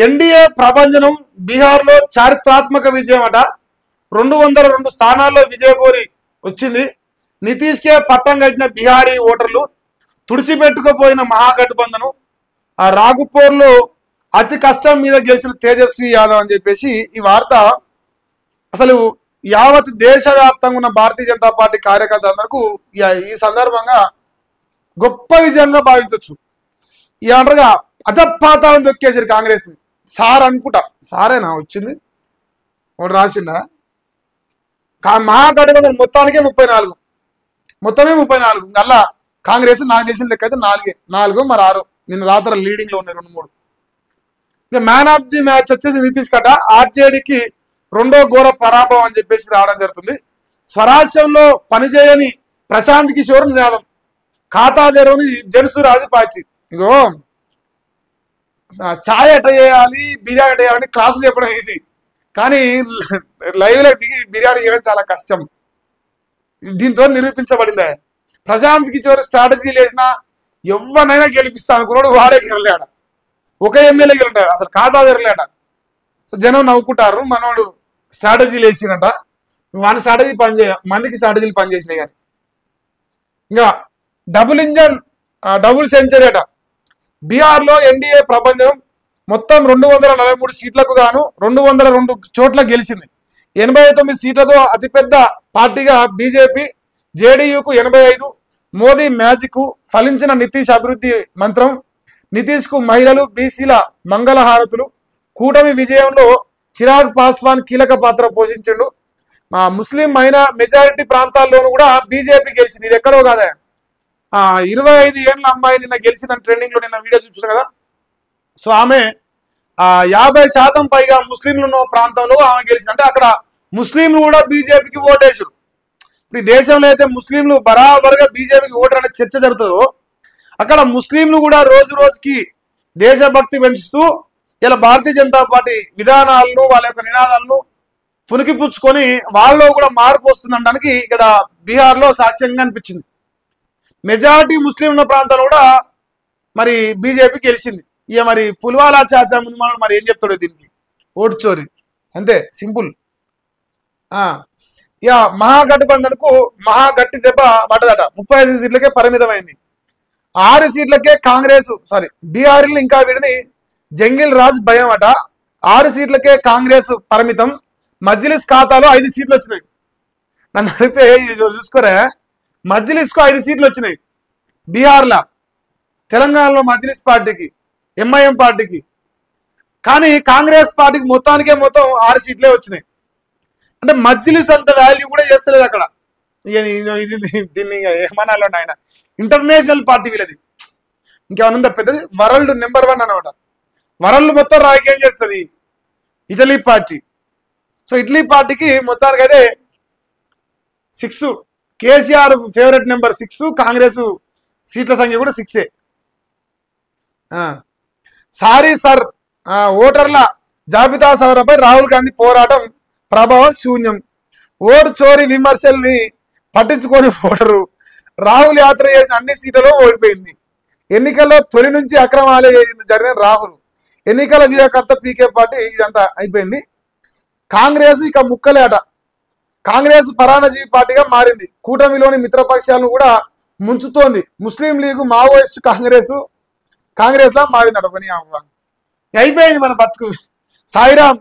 NDA ప్రభంజనం బీహార్లో చారిత్రాత్మక విజయం అట. 202 స్థానాల్లో విజయభేరి వచ్చింది. నితీష్కే పట్టం కట్టిన బీహారీ ఓటర్లు తుడిచిపెట్టుకుపోయిన మహాగఠబంధనం. ఆ రాఘుపూర్లో అతి కష్టం మీద గెలిచిన తేజస్వి యాదవ్ అని చెప్పేసి ఈ వార్త అసలు యావత్ దేశవ్యాప్తంగా ఉన్న భారతీయ జనతా పార్టీ కార్యకర్తలందరికీ ఈ సందర్భంగా గొప్ప విజయంగా భావించవచ్చు. ఈ అంటగా అధపాతాలను దొక్కేసారు కాంగ్రెస్ ని. సార్ అనుకుంటా, సారేనా వచ్చింది ఒకటి రాసిండా. మహాగఠబంధన్ మొత్తానికే 34, మొత్తమే 34. అలా కాంగ్రెస్ నాకు తెలిసిన లెక్క అయితే 4 మరి 6. నిన్న రాత్రి లీడింగ్ లో ఉన్నాయి 2-3. ఇక మ్యాన్ ఆఫ్ ది మ్యాచ్ వచ్చేసి నితీష్ కట. ఆర్జేడీకి 2వ ఘోర పరాభవం అని చెప్పేసి రావడం జరుగుతుంది. స్వరాజ్యంలో పనిచేయని ప్రశాంత్ కిషోర్ నినాదం, ఖాతా తెరవని జనసురాజు పార్టీ. ఇగో ఛాయ్ ఎట్ట చేయాలి, బిర్యానీ ఎట్ట చేయాలని క్లాసులు చెప్పడం ఈజీ, కానీ లైవ్ లో దిగి బిర్యానీ చేయడం చాలా కష్టం. దీంతో నిరూపించబడింది. ప్రశాంత్ కిషోర్ స్ట్రాటజీలు వేసినా ఎవరినైనా గెలిపిస్తా అనుకున్నాడు, వాడే గెలలేడ. ఒక ఎమ్మెల్యే గెలిటాడు, అసలు ఖాతా తెరలేట. సో జనం నవ్వుకుంటారు, మనోడు స్ట్రాటజీలు వేసినట. మన స్ట్రాటజీ మందికి స్ట్రాటజీలు పనిచేసినాయి. కానీ ఇంకా డబుల్ సెంచరీ అట. బీహార్లో ఎన్డీఏ ప్రభంజనం మొత్తం 243 సీట్లకు గాను 202 చోట్ల గెలిచింది. 89 సీట్లతో అతిపెద్ద పార్టీగా బీజేపీ, జేడీయూకు 85. మోదీ మ్యాజిక్ ఫలించిన నితీష్ అభివృద్ధి మంత్రం, నితీష్ కు మహిళలు, బీసీల మంగళహారతులు. కూటమి విజయంలో చిరాగ్ పాస్వాన్ కీలక పాత్ర పోషించిండు. ముస్లిం మెజారిటీ ప్రాంతాల్లోనూ కూడా బీజేపీ గెలిచింది. ఇది ఎక్కడో కాదా, 25 ఏళ్ళ అమ్మాయి నిన్న గెలిచిందని ట్రెండింగ్ లో నిన్న వీడియో చూసారు కదా. సో ఆమె 50% పైగా ముస్లింలు ఉన్న ప్రాంతంలో ఆమె గెలిచింది. అంటే అక్కడ ముస్లింలు కూడా బీజేపీకి ఓటేసారు. ఇప్పుడు ఈ దేశంలో అయితే ముస్లింలు బరాబరుగా బీజేపీకి ఓటర్ అనే చర్చ జరుగుతుందో, అక్కడ ముస్లింలు కూడా రోజు రోజుకి దేశభక్తి పెంచుతూ ఇలా భారతీయ జనతా పార్టీ విధానాలను, వాళ్ళ యొక్క నినాదాలను పునికిపుచ్చుకొని వాళ్ళలో కూడా మార్పు వస్తుందనడానికి ఇక్కడ బీహార్లో సాక్ష్యంగా అనిపించింది. మెజారిటీ ముస్లిం ఉన్న ప్రాంతాలు కూడా మరి బీజేపీ గెలిచింది. ఇక మరి పుల్వాలా చాచా ముందు మనం మరి ఏం చెప్తాడో దీనికి, ఓటు చోరీ అంతే, సింపుల్. ఇక మహాగఠబంధన్కు మహాగట్టి దెబ్బ పడ్డదట. 35 సీట్లకే పరిమితమైంది. 6 సీట్లకే కాంగ్రెస్ బీహారీలు ఇంకా వీడిని జంగిల్ రాజ్ భయం అట. 6 సీట్లకే కాంగ్రెస్ పరిమితం. మజ్లిస్ ఖాతాలో 5 సీట్లు వచ్చినాయి. నన్ను అడిగితే ఇది చూసుకోరా, మజ్లిస్కు 5 సీట్లు వచ్చినాయి బీహార్లో. తెలంగాణలో మజ్లిస్ పార్టీకి, ఎంఐఎం పార్టీకి, కానీ కాంగ్రెస్ పార్టీకి మొత్తం 6 సీట్లే వచ్చినాయి. అంటే మజ్లిస్ అంత వాల్యూ కూడా చేస్తలేదు అక్కడ. దీన్ని ఏమనాలో ఆయన ఇంటర్నేషనల్ పార్టీ వీళ్ళది. ఇంకేమన్నా పెద్దది, వరల్డ్ నెంబర్ 1 అనమాట. వరల్డ్ మొత్తం రాజకీయం చేస్తుంది ఇటలీ పార్టీ. సో ఇటలీ పార్టీకి మొత్తానికైతే 6, కేసీఆర్ ఫేవరెట్ నెంబర్ 6, కాంగ్రెస్ సీట్ల సంఖ్య కూడా 6. సారీ సార్, ఓటర్ల జాబితా సవరణపై రాహుల్ గాంధీ పోరాటం ప్రభావం శూన్యం. ఓటు చోరీ విమర్శల్ని పట్టించుకొని ఓటరు రాహుల్ యాత్ర చేసిన అన్ని సీట్లలో ఓడిపోయింది. ఎన్నికల్లో తొలి నుంచి అక్రమాలే జరిగిన రాహుల్, ఎన్నికల వ్యూహకర్త పీకే పార్టీ, ఇదంతా అయిపోయింది. కాంగ్రెస్ ఇక ముక్కలే అట. కాంగ్రెస్ పరాణజీవి పార్టీగా మారింది. కూటమిలోని మిత్రపక్షాలను కూడా ముంచుతోంది. ముస్లిం లీగు మావోయిస్టు కాంగ్రెస్ లా మారిందట. పని అయిపోయింది మన బతుకు. సాయిరాం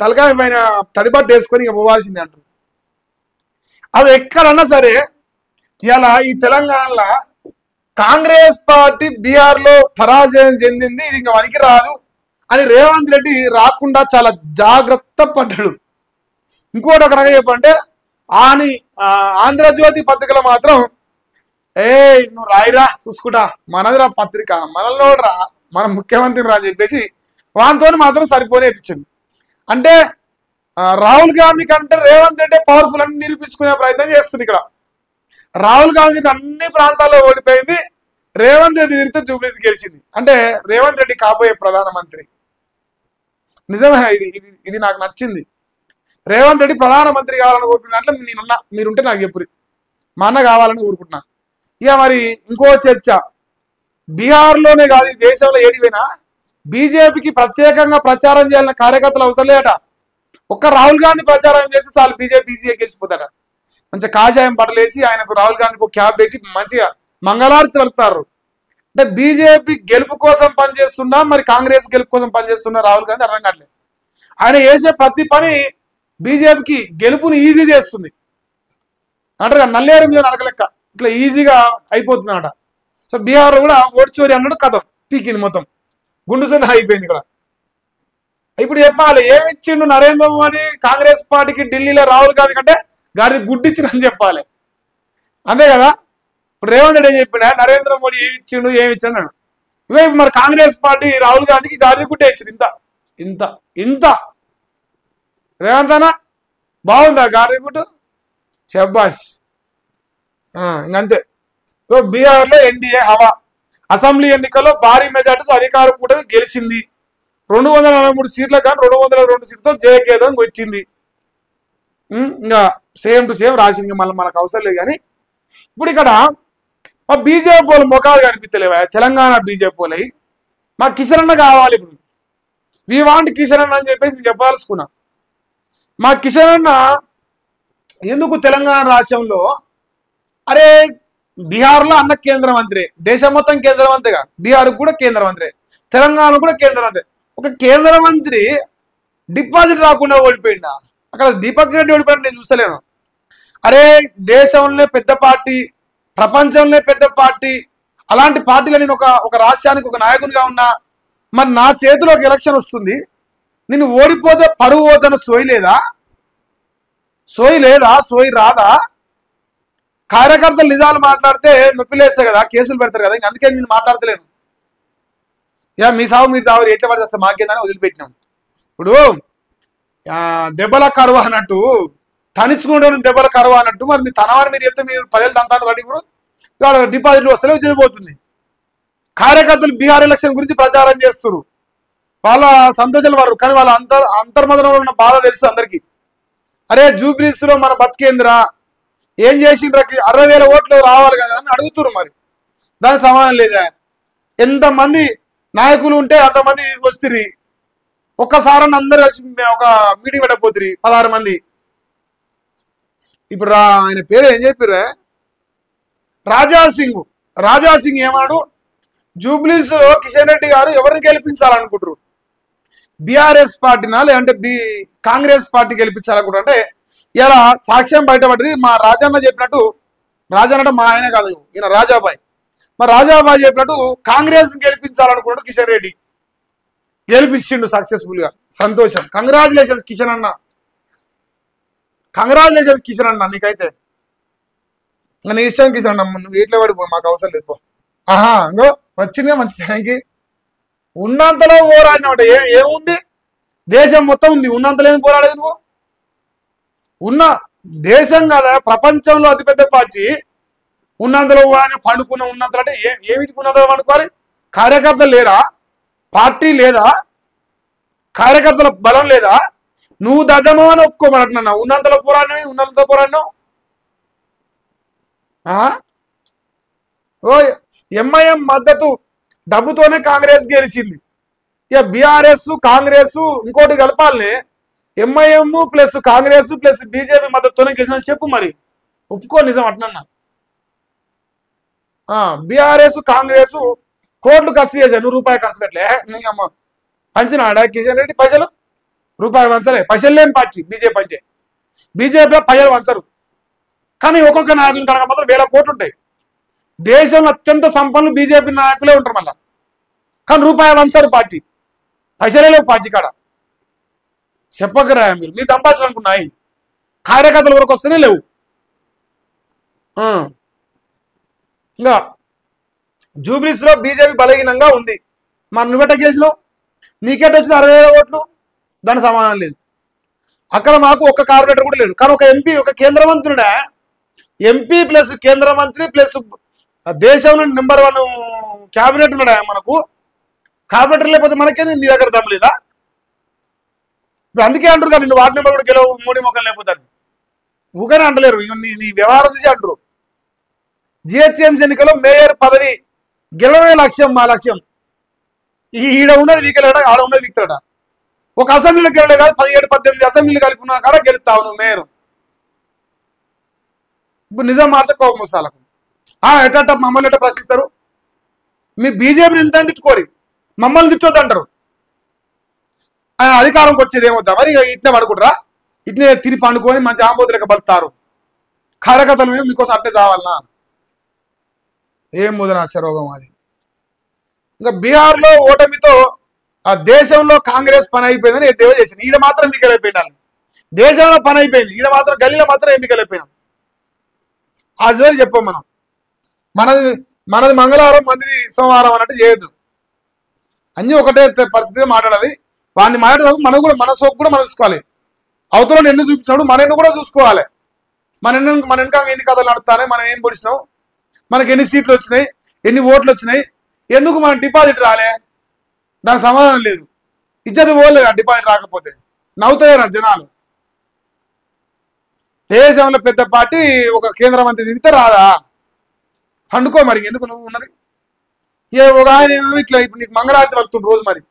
తలకాయ పైన తడిబట్టు వేసుకొని ఇక పోవాల్సింది అంటారు. అది ఎక్కడన్నా సరే ఇలా ఈ తెలంగాణలో కాంగ్రెస్ పార్టీ బీహార్లో పరాజయం చెందింది, ఇది ఇంకా వనికి రాదు అని రేవంత్ రెడ్డి రాకుండా చాలా జాగ్రత్త పడ్డాడు. ఇంకోటి ఒక రకంగా చెప్పంటే ఆంధ్రజ్యోతి పత్రికలో మాత్రం నువ్వు రాయిరా చూసుకుంటా, మనదిరా పత్రిక, మనలో రా, మన ముఖ్యమంత్రిని రా అని చెప్పేసి వాంతో మాత్రం సరిపోనే ఇప్పించింది. అంటే రాహుల్ గాంధీ కంటే రేవంత్ రెడ్డి పవర్ఫుల్ అని నిరూపించుకునే ప్రయత్నం చేస్తుంది. ఇక్కడ రాహుల్ గాంధీని అన్ని ప్రాంతాల్లో ఓడిపోయింది, రేవంత్ రెడ్డి తిరిగితే జూబ్లీస్ గెలిచింది. అంటే రేవంత్ రెడ్డి కాబోయే ప్రధానమంత్రి. నిజమే, ఇది నాకు నచ్చింది. రేవంత్ రెడ్డి ప్రధానమంత్రి కావాలని కోరుకున్న దాంట్లో మీరుంటే నాకు చెప్పురి, మా అన్న కావాలని కోరుకుంటున్నా. ఇక మరి ఇంకో చర్చ, బీహార్లోనే కాదు దేశంలో ఏడిపోయినా బీజేపీకి ప్రత్యేకంగా ప్రచారం చేయాలన్న కార్యకర్తలు అవసరం లేట. ఒక్క రాహుల్ గాంధీ ప్రచారం చేసి చాలు బీజేపీ ఈజీగా గెలిచిపోతాడ. మంచిగా కాషాయం బట్టలేసి ఆయనకు రాహుల్ గాంధీకి ఒక క్యాబ్ పెట్టి మంచిగా మంగళారతి వెళ్తారు. అంటే బీజేపీ గెలుపు కోసం పనిచేస్తున్నా, మరి కాంగ్రెస్ గెలుపు కోసం పనిచేస్తున్నా రాహుల్ గాంధీ అర్థం కావట్లేదు. ఆయన చేసే ప్రతి పని బీజేపీకి గెలుపుని ఈజీ చేస్తుంది అంటారు. నల్లేరు మీద నడకలెక్క ఇట్లా ఈజీగా అయిపోతుంది అన్నమాట. సో బీహార్ కూడా ఓటు చోరీ అన్నాడు, కథం పీకింది, మొత్తం గుండు సున్నా అయిపోయింది ఇక్కడ. ఇప్పుడు చెప్పాలి ఏమి ఇచ్చిండు నరేంద్ర మోడీ కాంగ్రెస్ పార్టీకి ఢిల్లీలో రాహుల్ గాంధీ కంటే గాడి గుడ్డిచ్చిండని చెప్పాలి, అంతే కదా. ఇప్పుడు రేవంత్ రెడ్డి ఏం చెప్పినా నరేంద్ర మోడీ ఏమి ఇచ్చిండు అన్నాడు. ఇవే మరి కాంగ్రెస్ పార్టీ రాహుల్ గాంధీకి గాడి గుడ్డే ఇచ్చింది. ఇంత ఇంత ఇంత రేవంత్ అన్న బాగుందా గాడి గుడ్డు, షబ్బాష్. ఇంకంతే. బీహార్లో ఎన్డీఏ హవా, అసెంబ్లీ ఎన్నికల్లో భారీ మెజార్టీతో అధికార కూటమి గెలిచింది. 243 సీట్లకు కానీ 202 సీట్లతో జయకేతనం వచ్చింది. ఇంకా సేమ్ టు సేమ్ రాసింది, మళ్ళీ మనకు అవసరం లేదు. కానీ ఇప్పుడు ఇక్కడ మా బీజేపీ వాళ్ళు ముఖాలు కనిపిస్తలేవా, తెలంగాణ బీజేపీ వాళ్ళు మా కిషన్ అన్న కావాలి. ఇప్పుడు వీ వాంట్ కిషన్ అన్న అని చెప్పేసి నేను చెప్పాల్సుకున్నా. మా కిషన్ అన్న ఎందుకు తెలంగాణ రాష్ట్రంలో, అరే బీహార్లో అన్న కేంద్ర మంత్రి, దేశం మొత్తం కేంద్ర మంత్రిగా, బీహార్ కూడా కేంద్ర మంత్రి, తెలంగాణ కూడా కేంద్ర మంత్రి. ఒక కేంద్ర మంత్రి డిపాజిట్ రాకుండా ఓడిపోయిందా? అక్కడ దీపక్ రెడ్డి ఓడిపోయిన నేను చూస్తలేను. అరే దేశంలో పెద్ద పార్టీ, ప్రపంచంలో పెద్ద పార్టీ, అలాంటి పార్టీలో నేను ఒక రాష్ట్రానికి ఒక నాయకునిగా ఉన్నా, మరి నా చేతిలో ఒక ఎలక్షన్ వస్తుంది, నేను ఓడిపోతే పరువు పోతాను, సోయి లేదా? సోయి రాదా? కార్యకర్తలు నిజాలు మాట్లాడితే నొప్పిలేస్తాయి కదా, కేసులు పెడతారు కదా. అందుకే నేను మాట్లాడతలేను. మీ సాగు మీరు సాగు ఎట్లా పడితే మాకేందని వదిలిపెట్టినాం. ఇప్పుడు దెబ్బల కరువు అన్నట్టు, తనిచ్చుకుంటే దెబ్బల కరువు అన్నట్టు, మరి మీ తనవారు మీరు చెప్తే మీరు 10 ఏళ్ళు తంతాను రెడీ కూడా ఇవాళ డిపాజిట్లు వస్తేనే చదిపోతుంది. కార్యకర్తలు బీహార్ ఎలక్షన్ గురించి ప్రచారం చేస్తారు, వాళ్ళ సంతోషాలు వారు, కానీ వాళ్ళ అంతర్మదనంలో ఉన్న బాధ తెలుసు అందరికీ. అరే జూబ్లీస్ లో మన బతికేంద్రా, ఏం చేసిండ్రకి 60,000 ఓట్లు రావాలి కదా అని అడుగుతున్నారు. మరి దానికి సమాధానం లేదా? ఎంతమంది నాయకులు ఉంటే అంతమంది వస్తుంది. ఒక్కసారి అందరు కలిసి ఒక మీటింగ్ పెట్టకపోతుంది 16 మంది. ఇప్పుడు ఆయన పేరు ఏం చెప్పారా, రాజా సింగ్ ఏమన్నాడు, జూబ్లీస్ లో కిషన్ రెడ్డి గారు ఎవరిని గెలిపించాలనుకుంటారు, బీఆర్ఎస్ పార్టీనా లేదంటే కాంగ్రెస్ పార్టీ గెలిపించాలనుకుంటారు అంటే ఇలా సాక్ష్యం బయటపడ్డది. మా రాజన్న చెప్పినట్టు, రాజన్న అంటే మా ఆయన కాదు, ఈయన రాజాబాయ్, మరి రాజాబాయ్ చెప్పినట్టు కాంగ్రెస్ గెలిపించాలనుకున్నాడు కిషన్ రెడ్డి, గెలిపించిండు సక్సెస్ఫుల్ గా. సంతోషం, కంగ్రాచులేషన్స్ కిషన్ అన్న, కంగ్రాచులేషన్స్ కిషన్ అన్న. నీకైతే నీ ఇష్టం కిషన్ అన్న, నువ్వు ఎట్లా పడిపో, మాకు అవసరం లేదు. ఇంకో వచ్చిందిగా మంచి థ్యాంక్ యూ. ఉన్నంతలో పోరాడినమాట, ఏముంది, దేశం మొత్తం ఉంది, ఉన్నంతలో ఏం పోరాడేది నువ్వు? ఉన్న దేశం కదా ప్రపంచంలో అతిపెద్ద పార్టీ, ఉన్నంతలో పండుకున్న ఉన్నంతలో అంటే ఏమిటికి ఉన్నంతలో పండుకోవాలి? కార్యకర్తలు లేరా? పార్టీ లేదా? కార్యకర్తల బలం లేదా? నువ్వు దద్దమో అని ఒప్పుకోమన్నట్టున్నా, ఉన్నంతలో పోరాడినావు. ఓ ఎంఐఎం మద్దతు డబ్బుతోనే కాంగ్రెస్ గెలిచింది. ఇక బీఆర్ఎస్ కాంగ్రెస్ ఇంకోటి కలపాలని, MIM plus Congress plus BJP మద్దతుతోనే గెలిచిందని చెప్పు. మరి ఒప్పుకో, నిజం అట్నన్నా. బీఆర్ఎస్ కాంగ్రెస్ కోట్లు ఖర్చు చేశారు, నువ్వు రూపాయి ఖర్చు పెట్టలే. నీ అమ్మ పంచినాడా కిషన్ రెడ్డి పైసలు? రూపాయి వంచలే. పైసలు లేని పార్టీ బీజేపీ అంటే, బీజేపీ పైసలు వంచరు, కానీ ఒక్కొక్క నాయకుని కనుక మాత్రం 1000 కోట్లు ఉంటాయి. దేశంలో అత్యంత సంపన్నులు బీజేపీ నాయకులే ఉంటారు మళ్ళా, కానీ రూపాయి వంచరు పార్టీ, పైసలే లేవు పార్టీ కాడ. చెప్పకరా మీరు సంపాదించాలి అనుకున్నాయి, కార్యకర్తల వరకు వస్తేనే లేవు. ఇంకా జూబ్లీస్ లో బీజేపీ బలహీనంగా ఉంది. మన నువ్వెట్ట కేసులో నీకెట్ వచ్చిన 60,000 ఓట్లు, దాని సమాధానం లేదు. అక్కడ మాకు ఒక్క కార్పొరేటర్ కూడా లేడు, కానీ ఒక ఎంపీ, ఒక కేంద్ర మంత్రుడా, ఎంపీ ప్లస్ కేంద్ర మంత్రి ప్లస్ దేశంలో నెంబర్ 1 క్యాబినెట్ ఉన్నాడా మనకు. కార్పొరేటర్ లేకపోతే మనకేంది, నీ దగ్గర దమ్ము లేదా? ఇప్పుడు అందుకే అంటారు కదా, నిన్ను వార్డు నెంబర్ కూడా గెలవు, మోడీ మొక్కలు లేకపోతే ఊకనే అంటలేరు, నీ వ్యవహారం చూసి అంటారు. జిహెచ్ఎంసీ ఎన్నికల్లో మేయర్ పదవి గెలవే లక్ష్యం, మా లక్ష్యం. ఈడ ఉన్నది వీకెళ్ళాడ, ఆడ ఉన్నది వీక్తాడ. ఒక అసెంబ్లీలోకి వెళ్ళే కాదు 17-18 అసెంబ్లీలు కలిపి ఉన్నా కాడ గెలుస్తావు నువ్వు మేయరు. ఇప్పుడు నిజం మారితే కోపం వస్తాలకు ఎట్ట మమ్మల్ని ఎట్ట ప్రశ్నిస్తారు? మీ బీజేపీని ఎంత తిట్టుకోరి, మమ్మల్ని తిట్టొద్దు అంటారు. అధికారంకి వచ్చేది ఏమొద్దా మరి? ఇట్నే పడుకుంటారా? ఇట్నే తిరిగి పండుకొని మంచి ఆంబోతులకి పడతారు. కార్యకర్తలు మేము మీకోసం అట్నే చావాలనా? ఏం ముదనాశ రోగం అది. ఇంకా బీహార్లో ఓటమితో ఆ దేశంలో కాంగ్రెస్ పని అయిపోయిందని ఎద్దేవా చేసింది. ఈడ మాత్రం ఎన్నికలైపోయినాను. దేశంలో పని అయిపోయింది, ఈడ మాత్రం గల్లీలో మాత్రం ఎన్నికలైపోయినాం. అజువని చెప్పాం మనం. మనది మంగళవారం, మంది సోమవారం అన్నట్టు చేయొద్దు. అన్నీ ఒకటే పరిస్థితిగా మాట్లాడాలి. వాడిని మాట్లాడేటప్పుడు మనం కూడా మన సోపు కూడా మనం చూసుకోవాలి. అవతల ఎన్ని చూపించినప్పుడు మన ఎన్ని కూడా చూసుకోవాలి. మన వెనక ఎన్ని కథలు నడుస్తానే, మనం ఏం పొడిచినాం, మనకి ఎన్ని సీట్లు వచ్చినాయి, ఎన్ని ఓట్లు వచ్చినాయి, ఎందుకు మన డిపాజిట్ రాలే, దానికి సమాధానం లేదు. ఇజ్జత్ పోలేదు ఆ డిపాజిట్ రాకపోతే. నవ్వుతారా జనాలు? దేశంలో పెద్ద పార్టీ ఒక కేంద్ర మంత్రి దిగితే రాదా? పండుకో మరి, ఎందుకు నువ్వు ఉన్నది? ఒక ఆయన ఇట్లా ఇప్పుడు నీకు మంగళారతి వెళ్తుంది రోజు, మరి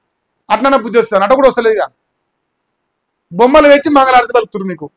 అట్లనే బుద్ధి వస్తాను అట్ట కూడా వస్తలేదు. బొమ్మలు పెట్టి మంగళారతి వెళ్తున్నారు మీకు.